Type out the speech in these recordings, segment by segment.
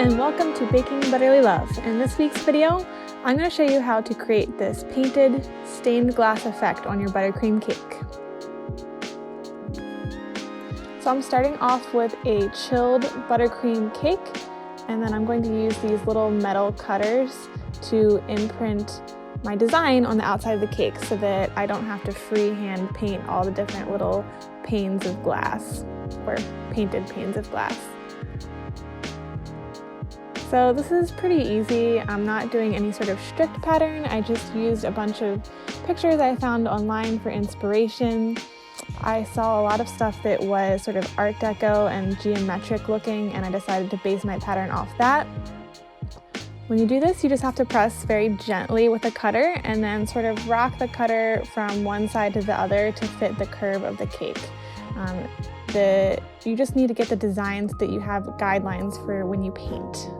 and welcome to Baking Butterly Love. In this week's video, I'm going to show you how to create this painted stained glass effect on your buttercream cake. So I'm starting off with a chilled buttercream cake, and then I'm going to use these little metal cutters to imprint my design on the outside of the cake so that I don't have to freehand paint all the different little panes of glass, or painted panes of glass. So this is pretty easy. I'm not doing any sort of strict pattern. I just used a bunch of pictures I found online for inspiration. I saw a lot of stuff that was sort of Art Deco and geometric looking, and I decided to base my pattern off that. When you do this, you just have to press very gently with a cutter and then sort of rock the cutter from one side to the other to fit the curve of the cake. You just need to get the designs that you have guidelines for when you paint.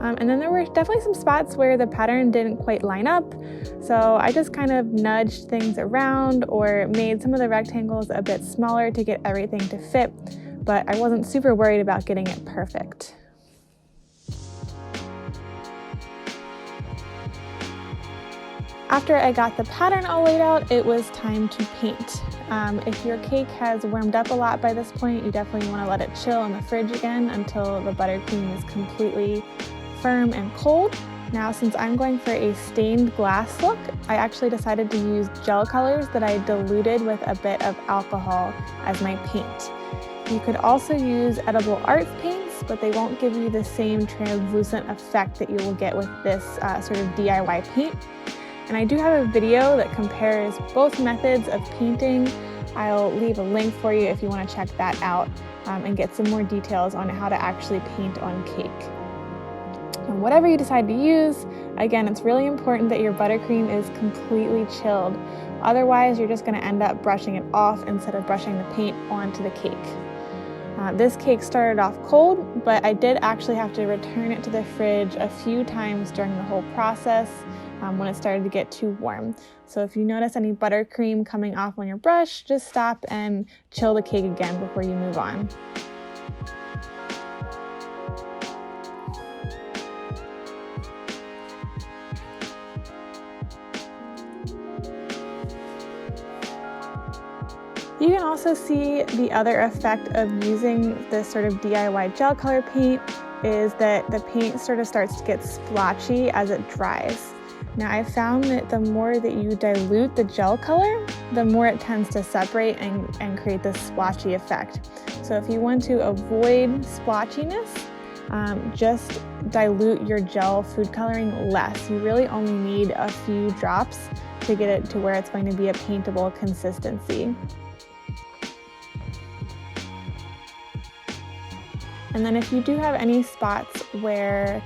And then there were definitely some spots where the pattern didn't quite line up, so I just kind of nudged things around or made some of the rectangles a bit smaller to get everything to fit, but I wasn't super worried about getting it perfect. After I got the pattern all laid out, it was time to paint. If your cake has warmed up a lot by this point, you definitely want to let it chill in the fridge again until the buttercream is completely firm and cold. Now, since I'm going for a stained glass look, I actually decided to use gel colors that I diluted with a bit of alcohol as my paint. You could also use edible arts paints, but they won't give you the same translucent effect that you will get with this sort of DIY paint. And I do have a video that compares both methods of painting. I'll leave a link for you if you want to check that out and get some more details on how to actually paint on cake. And whatever you decide to use, again, it's really important that your buttercream is completely chilled. Otherwise, you're just going to end up brushing it off instead of brushing the paint onto the cake. This cake started off cold, but I did actually have to return it to the fridge a few times during the whole process when it started to get too warm. So if you notice any buttercream coming off on your brush, just stop and chill the cake again before you move on. You can also see the other effect of using this sort of DIY gel color paint is that the paint sort of starts to get splotchy as it dries. Now, I've found that the more that you dilute the gel color, the more it tends to separate and create this splotchy effect. So if you want to avoid splotchiness, just dilute your gel food coloring less. You really only need a few drops to get it to where it's going to be a paintable consistency. And then if you do have any spots where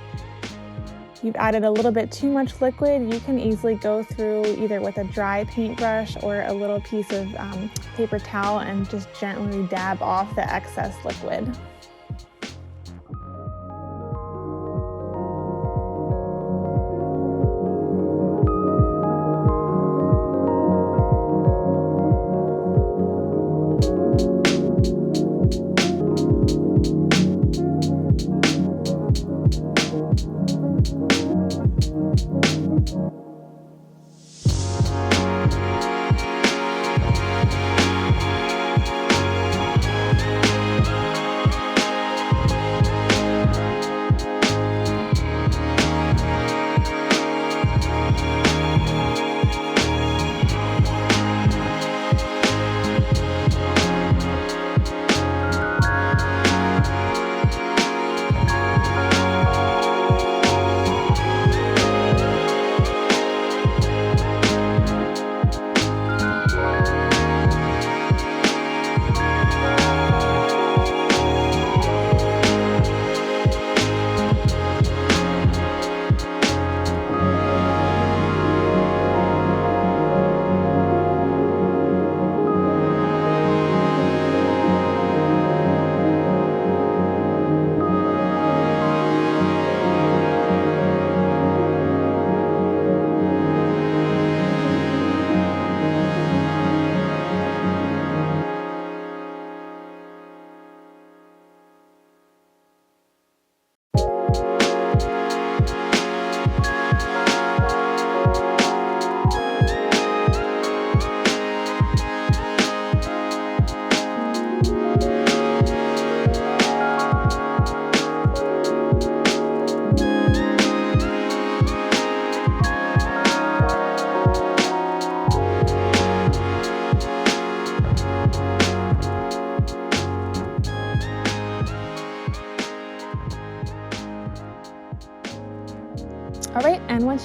you've added a little bit too much liquid, you can easily go through either with a dry paintbrush or a little piece of paper towel and just gently dab off the excess liquid.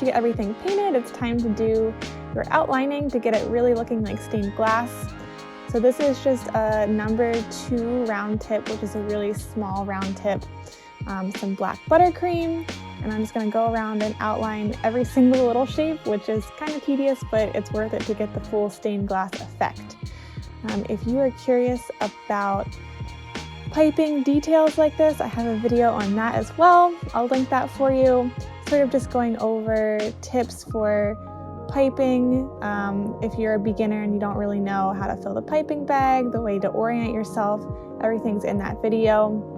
you get everything painted, it's time to do your outlining to get it really looking like stained glass. So this is just a number 2 round tip, which is a really small round tip, some black buttercream, and I'm just going to go around and outline every single little shape, which is kind of tedious, but it's worth it to get the full stained glass effect. If you are curious about piping details like this, I have a video on that as well. I'll link that for you. Sort of just going over tips for piping. If you're a beginner and you don't really know how to fill the piping bag, the way to orient yourself, everything's in that video.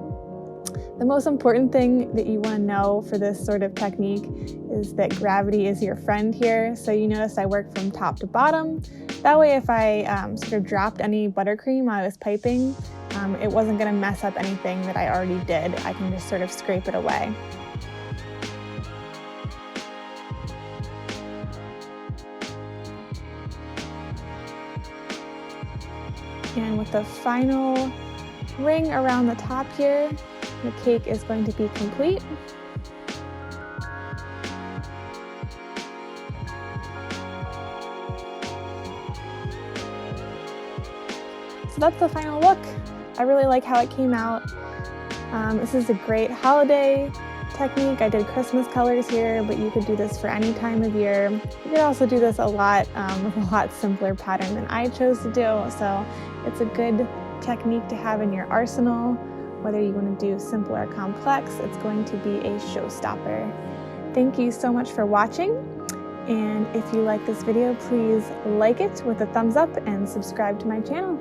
The most important thing that you want to know for this sort of technique is that gravity is your friend here. So you notice I work from top to bottom. That way if I sort of dropped any buttercream while I was piping, it wasn't going to mess up anything that I already did. I can just sort of scrape it away. And with the final ring around the top here, the cake is going to be complete. So that's the final look. I really like how it came out. This is a great holiday technique. I did Christmas colors here, but you could do this for any time of year. You could also do this a lot with a lot simpler pattern than I chose to do. So it's a good technique to have in your arsenal. Whether you want to do simple or complex, it's going to be a showstopper. Thank you so much for watching. And if you like this video, please like it with a thumbs up and subscribe to my channel.